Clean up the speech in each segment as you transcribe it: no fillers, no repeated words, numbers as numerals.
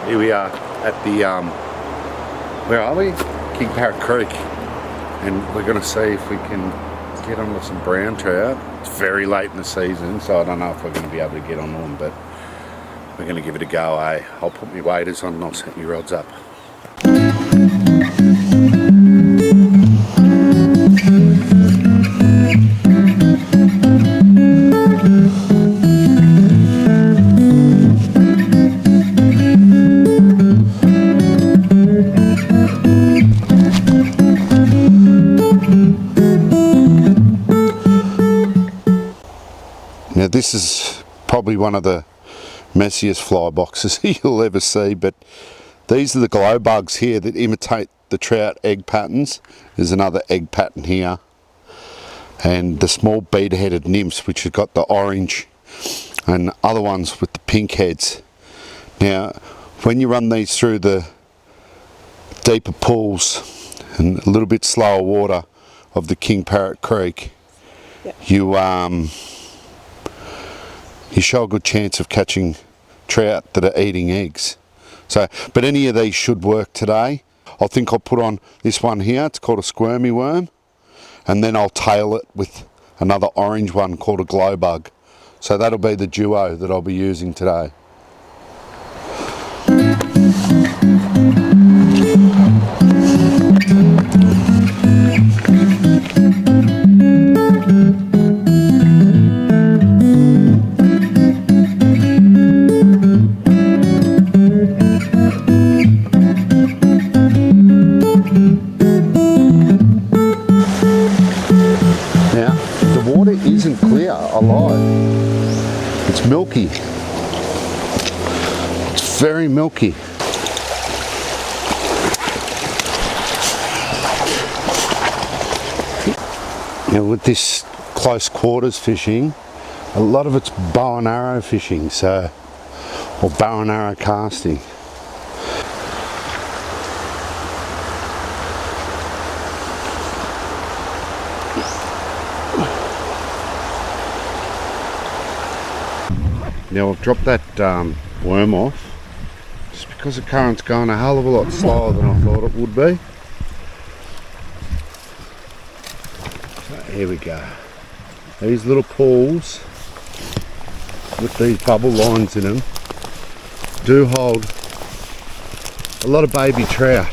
Here we are at the, where are we? King Parrot Creek. And we're going to see if we can get onto some brown trout. It's very late in the season, so I don't know if we're going to be able to get on them, but we're going to give it a go, eh? I'll put my waders on and I'll set my rods up. Now this is probably one of the messiest fly boxes you'll ever see, but these are the glow bugs here that imitate the trout egg patterns. There's another egg pattern here, and the small bead-headed nymphs, which have got the orange, and other ones with the pink heads. Now when you run these through the deeper pools and a little bit slower water of the King Parrot Creek, you show a good chance of catching trout that are eating eggs. So, but any of these should work today. I think I'll put on this one here, it's called a squirmy worm, and then I'll tail it with another orange one called a glow bug. So that'll be the duo that I'll be using today. Isn't clear, I lied. It's milky. It's very milky. Now with this close quarters fishing, a lot of it's bow and arrow fishing, so, or bow and arrow casting. Now I've dropped that worm off just because the current's going a hell of a lot slower than I thought it would be. So here we go. These little pools with these bubble lines in them do hold a lot of baby trout.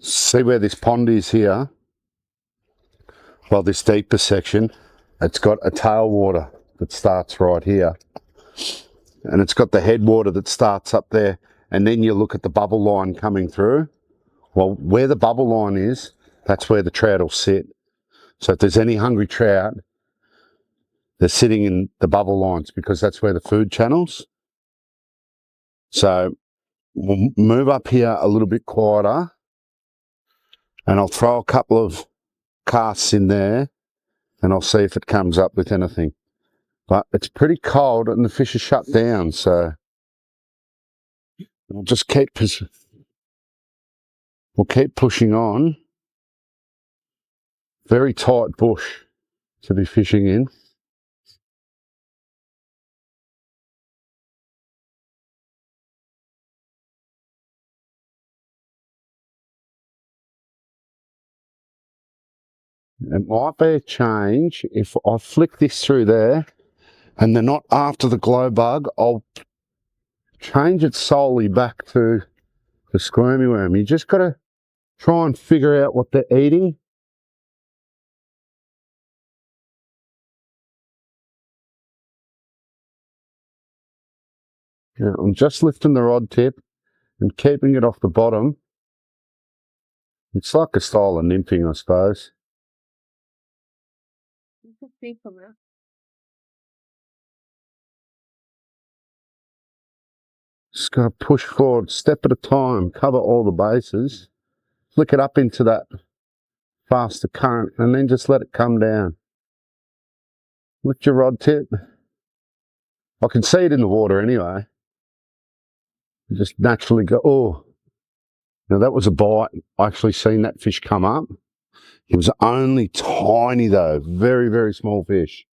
See where this pond is here? Well, this deeper section, it's got a tailwater that starts right here. And it's got the headwater that starts up there. And then you look at the bubble line coming through. Well, where the bubble line is, that's where the trout will sit. So if there's any hungry trout, they're sitting in the bubble lines because that's where the food channels. So we'll move up here a little bit quieter, and I'll throw a couple of casts in there and I'll see if it comes up with anything. But it's pretty cold and the fish are shut down, so we'll just keep pushing on. Very tight bush to be fishing in. It might be a change if I flick this through there and they're not after the glow bug, I'll change it solely back to the squirmy worm. You just got to try and figure out what they're eating. Yeah, I'm just lifting the rod tip and keeping it off the bottom. It's like a style of nymphing, I suppose. Just got to push forward, step at a time, cover all the bases, flick it up into that faster current, and then just let it come down. Lift your rod tip. I can see it in the water anyway. You just naturally go, oh. Now that was a bite. I actually seen that fish come up. It was only tiny though, very, very small fish.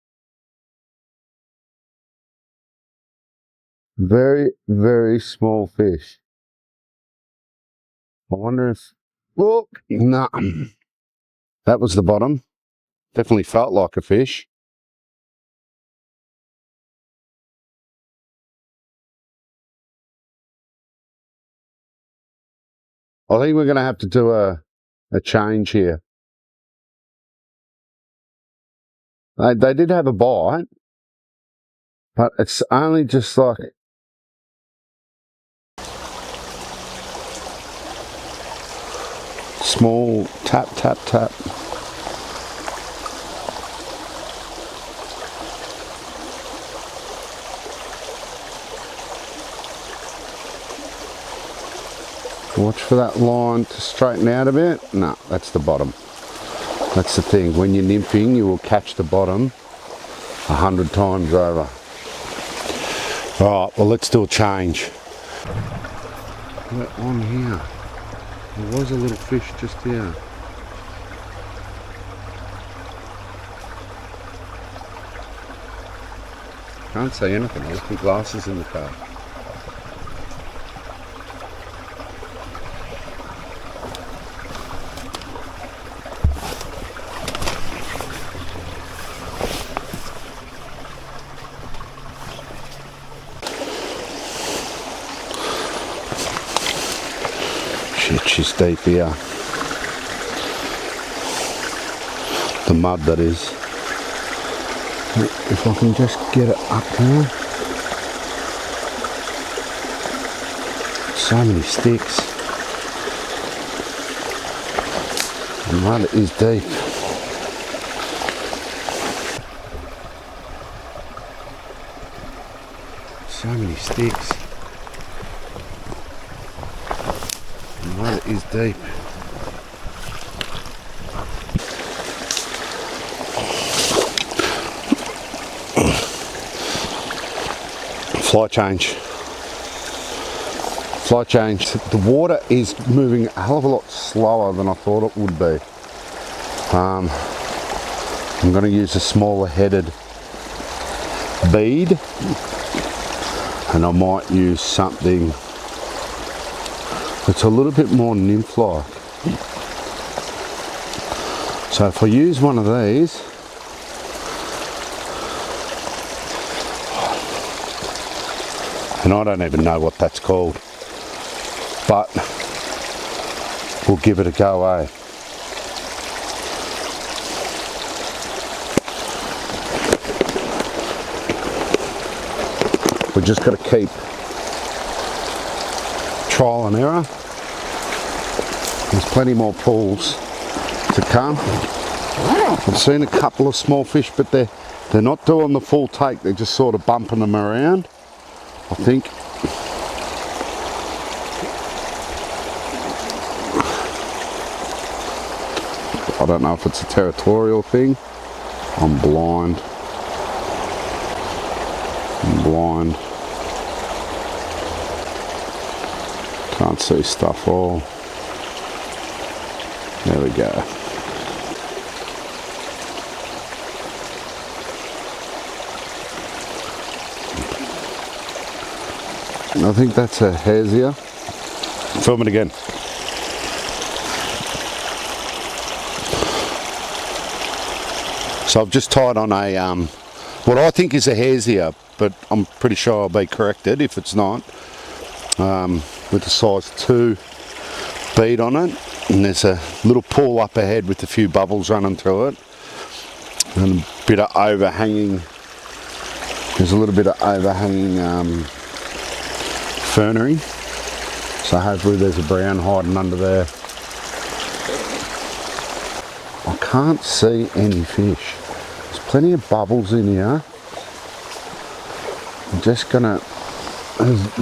Very, very small fish. I wonder if, oh, no. That was the bottom. Definitely felt like a fish. I think we're going to have to do a change here. They did have a bite, but it's only just like small tap, tap, tap. Watch for that line to straighten out a bit. No, that's the bottom. That's the thing. When you're nymphing, you will catch the bottom 100 times over. All right, well, let's do a change. We're on here. There was a little fish just here. Can't see anything. I left my glasses in the car. Shit, she's deep here. The mud, that is. If I can just get it up there. So many sticks. The mud is deep. So many sticks. The mud is deep. Fly change. Fly change. The water is moving a hell of a lot slower than I thought it would be. I'm going to use a smaller headed bead, and I might use something that's a little bit more nymph-like. So if I use one of these, and I don't even know what that's called, but we'll give it a go, eh? We just got to keep trial and error. There's plenty more pools to come. I've seen a couple of small fish, but they're not doing the full take. They're just sort of bumping them around, I think. I don't know if it's a territorial thing. I'm blind. I'm blind. Can't see stuff all. There we go. I think that's a hazier. Film it again. So I've just tied on a what I think is a hare's ear, but I'm pretty sure I'll be corrected if it's not. With the size 2 bead on it, and there's a little pool up ahead with a few bubbles running through it, and a bit of overhanging. There's a little bit of overhanging fernery, so hopefully there's a brown hiding under there. I can't see any fish. There's plenty of bubbles in here. I'm just gonna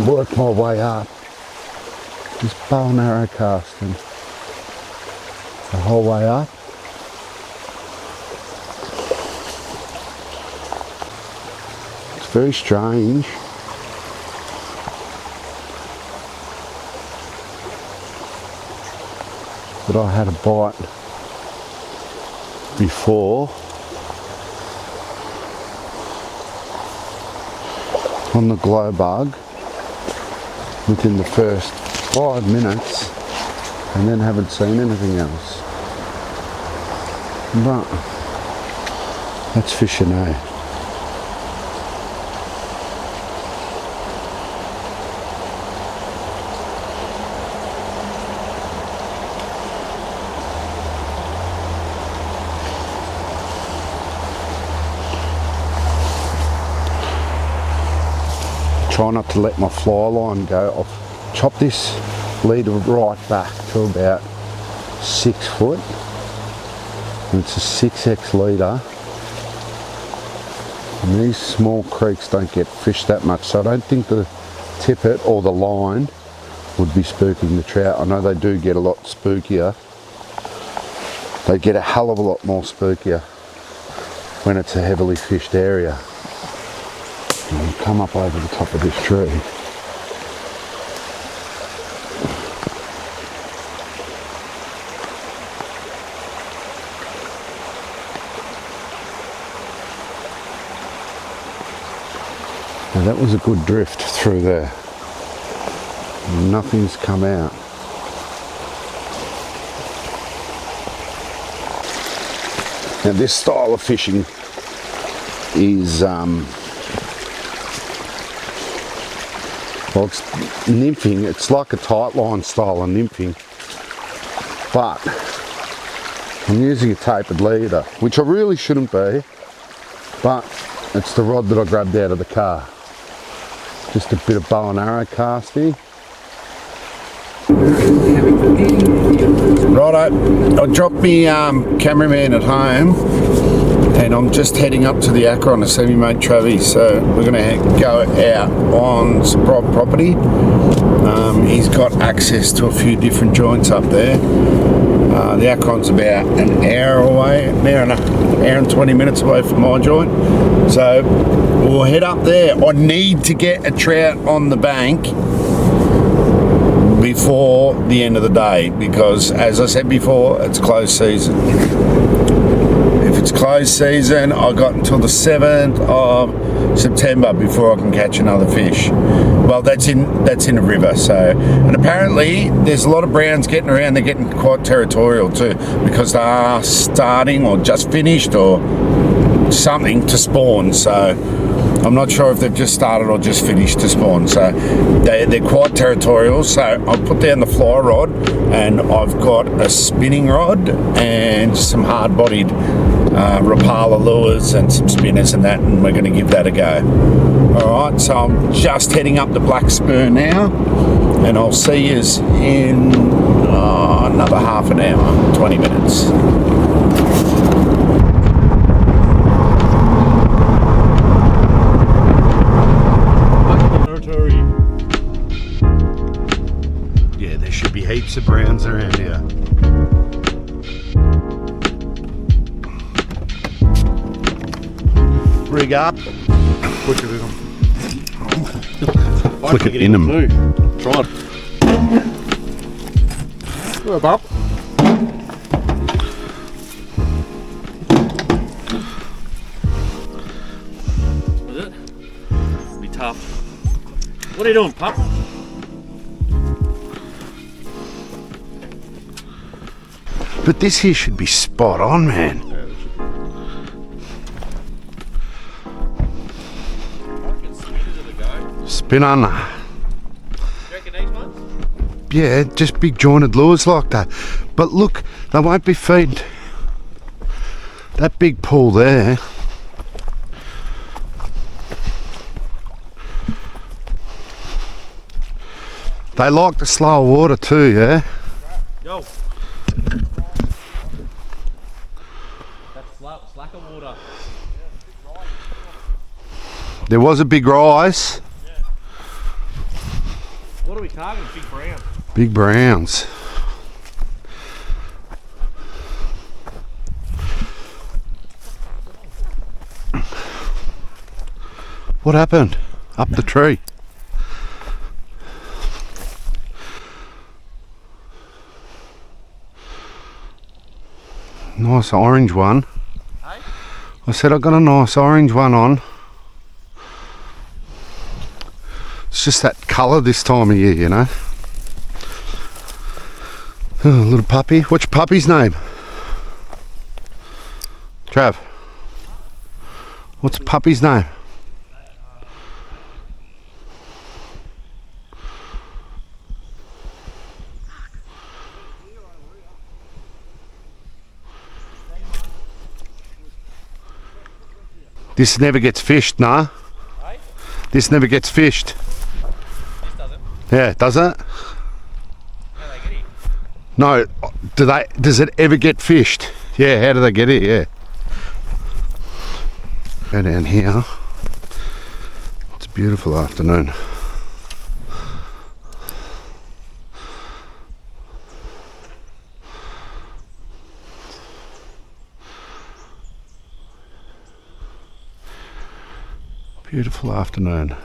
work my way up. Just bow and arrow casting the whole way up. It's very strange. But I had a bite before on the glow bug within the first 5 minutes, and then haven't seen anything else. But that's fishing, eh? Try not to let my fly line go. I've chopped this leader right back to about 6 foot. And it's a 6X leader. And these small creeks don't get fished that much, so I don't think the tippet or the line would be spooking the trout. I know they do get a lot spookier. They get a hell of a lot more spookier when it's a heavily fished area. And come up over the top of this tree. Now that was a good drift through there. Nothing's come out. Now this style of fishing is well, it's nymphing. It's like a tight line style of nymphing, but I'm using a tapered leader, which I really shouldn't be, but it's the rod that I grabbed out of the car. Just a bit of bow and arrow casting. Righto, I dropped my cameraman at home, and I'm just heading up to the Akron to see my mate Travis. So we're going to go out on some private property. He's got access to a few different joints up there. The Akron's about an hour away, an hour and 20 minutes away from my joint. So we'll head up there. I need to get a trout on the bank before the end of the day, because as I said before, it's closed season. If it's closed season, I got until the 7th of September before I can catch another fish. Well, that's in a river. So, and apparently there's a lot of browns getting around. They're getting quite territorial too, because they are starting or just finished or something to spawn. So I'm not sure if they've just started or just finished to spawn. So they're quite territorial. So I'll put down the fly rod, and I've got a spinning rod and some hard-bodied Rapala lures and some spinners and that, and we're going to give that a go. Alright, so I'm just heading up the Black Spur now, and I'll see you in another half an hour, 20 minutes. Yeah, there should be heaps of browns around here. Rig up. Look at them. Flick it in them. Try it. Go up. Is it? It'll be tough. What are you doing, pup? But this here should be spot on, man. Spin on. You reckon these ones? Yeah, just big jointed lures like that. But look, they won't be feeding that big pool there. They like the slower water too, yeah? Yo. That's slacker water. There was a big rise. What are we targeting? Big brown. Big browns. What happened? Up the tree. Nice orange one. Hey? I said I got a nice orange one on. It's just that colour this time of year, you know. Oh, little puppy. What's your puppy's name? Trav. What's the puppy's name? This never gets fished, nah? Hey? This never gets fished. This doesn't. Yeah, does it? How they get it? No, does it ever get fished? Yeah, how do they get it? Yeah. Go down here. It's a beautiful afternoon. Beautiful afternoon.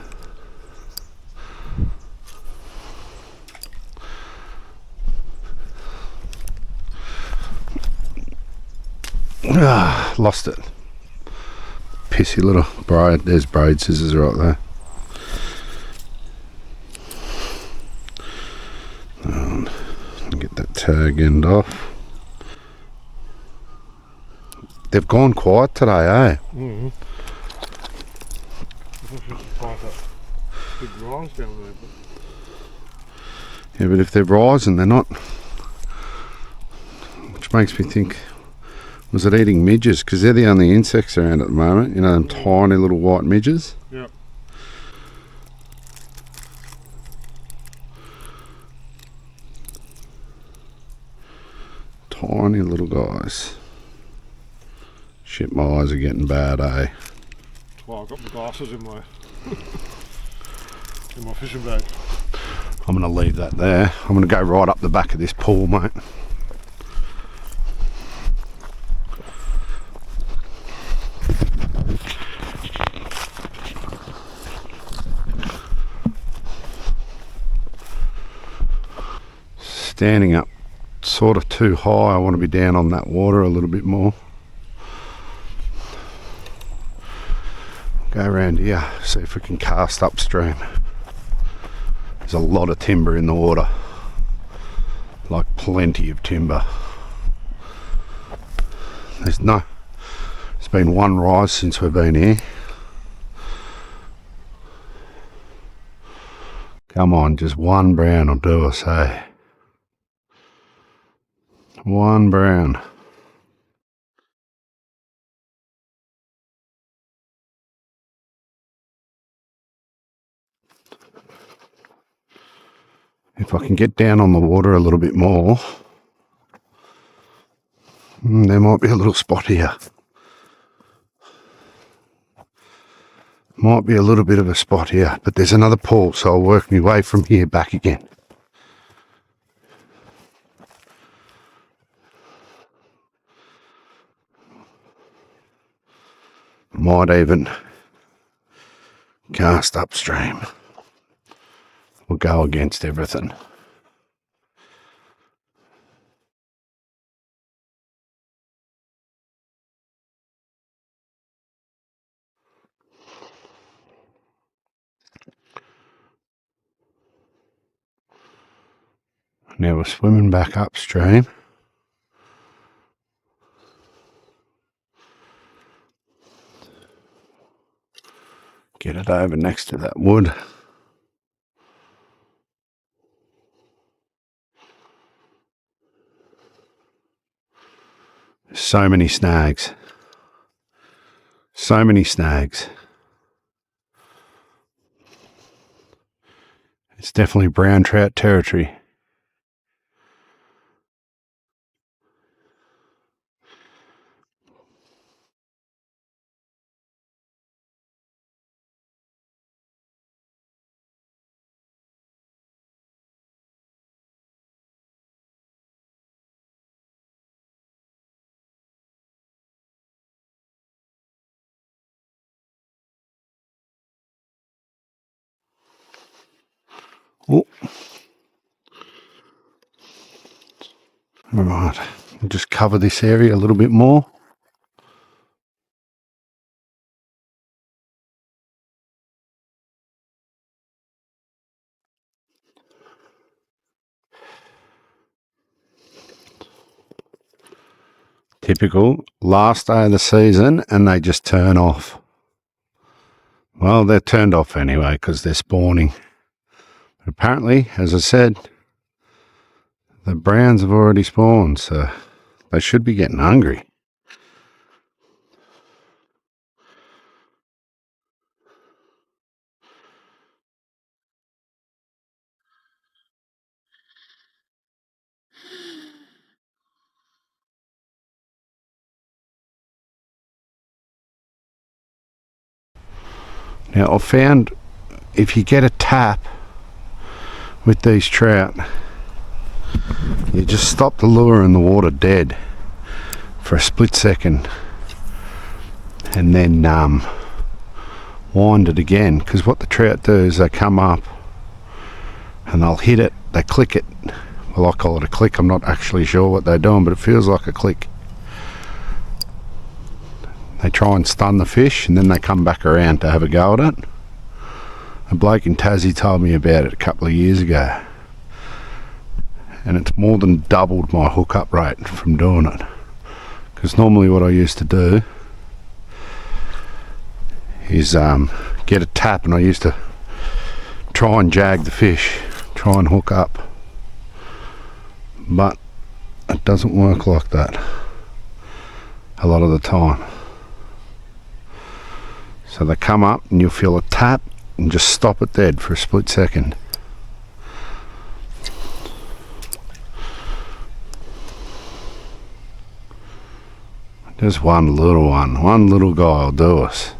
Ah, lost it. Pissy little braid. There's braid scissors right there. Get that tag end off. They've gone quiet today, eh? Mm-hmm. Big rise down there. Yeah, but if they're rising, they're not. Which makes me think, was it eating midges? Because they're the only insects around at the moment. You know, them tiny little white midges. Yep. Tiny little guys. Shit, my eyes are getting bad, eh? That's why I've got my glasses in my fishing bag. I'm going to leave that there. I'm going to go right up the back of this pool, mate. Standing up sort of too high. I want to be down on that water a little bit more. Go around here, see if we can cast upstream. There's a lot of timber in the water, like plenty of timber. There's been one rise since we've been here. Come on, just one brown will do us, hey. One brown. If I can get down on the water a little bit more, there might be a little spot here. Might be a little bit of a spot here, but there's another pool, so I'll work my way from here back again. Might even cast upstream. We'll go against everything. Now we're swimming back upstream. Get it over next to that wood. So many snags. So many snags. It's definitely brown trout territory. Oh. Right, we'll just cover this area a little bit more. Typical, last day of the season and they just turn off. Well, they're turned off anyway because they're spawning. But apparently, as I said, the browns have already spawned, so they should be getting hungry. Now, I've found if you get a tap with these trout, you just stop the lure in the water dead for a split second and then wind it again, because what the trout do is they come up and they'll hit it, they click it. Well, I call it a click. I'm not actually sure what they're doing, but it feels like a click. They try and stun the fish and then they come back around to have a go at it. A bloke in Tassie told me about it a couple of years ago, and it's more than doubled my hookup rate from doing it. Because normally what I used to do is get a tap, and I used to try and jag the fish, try and hook up, but it doesn't work like that a lot of the time. So they come up and you'll feel a tap and just stop it dead for a split second. Just one little guy will do us.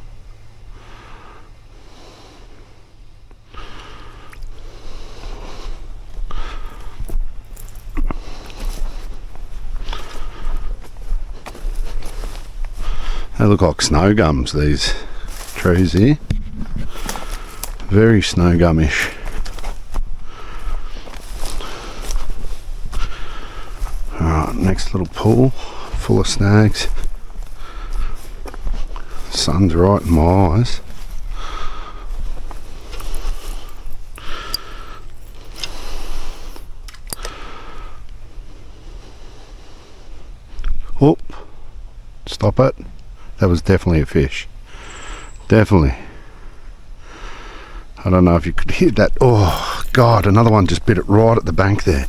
They look like snow gums, these trees here. Very snow gummish. Alright, next little pool full of snags. Sun's right in my eyes. Whoop, stop it. That was definitely a fish. Definitely. I don't know if you could hear that. Oh God, another one just bit it right at the bank there.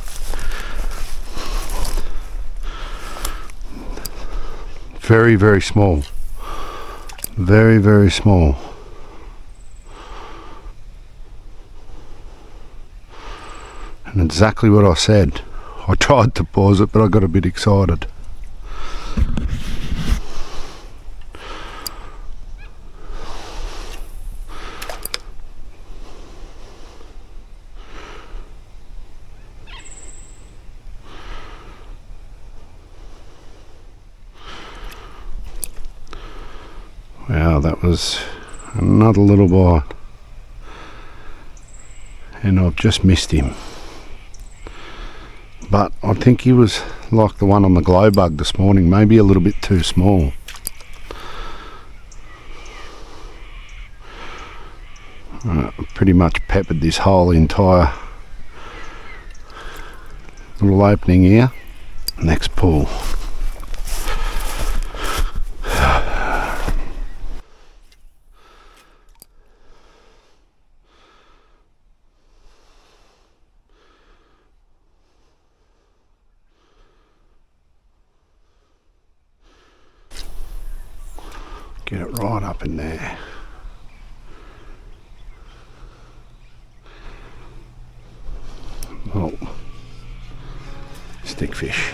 Very, very small. Very, very small. And exactly what I said. I tried to pause it, but I got a bit excited. Wow, that was another little bite. And I've just missed him. But I think he was like the one on the glow bug this morning, maybe a little bit too small. Pretty much peppered this whole entire little opening here. Next pool. Get it right up in there. Oh, stickfish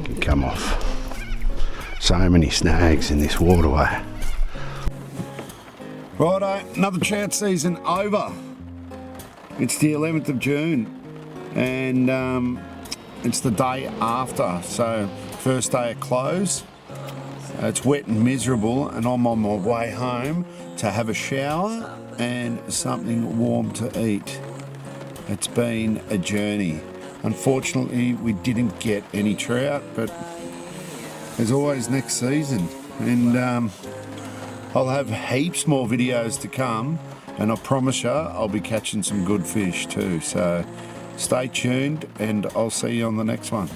can come off. So many snags in this waterway. Righto, another trout season over. It's the 11th of June and it's the day after, so first day of close. It's wet and miserable and I'm on my way home to have a shower and something warm to eat. It's been a journey. Unfortunately, we didn't get any trout, but there's always next season. And I'll have heaps more videos to come, and I promise you I'll be catching some good fish too. So stay tuned and I'll see you on the next one.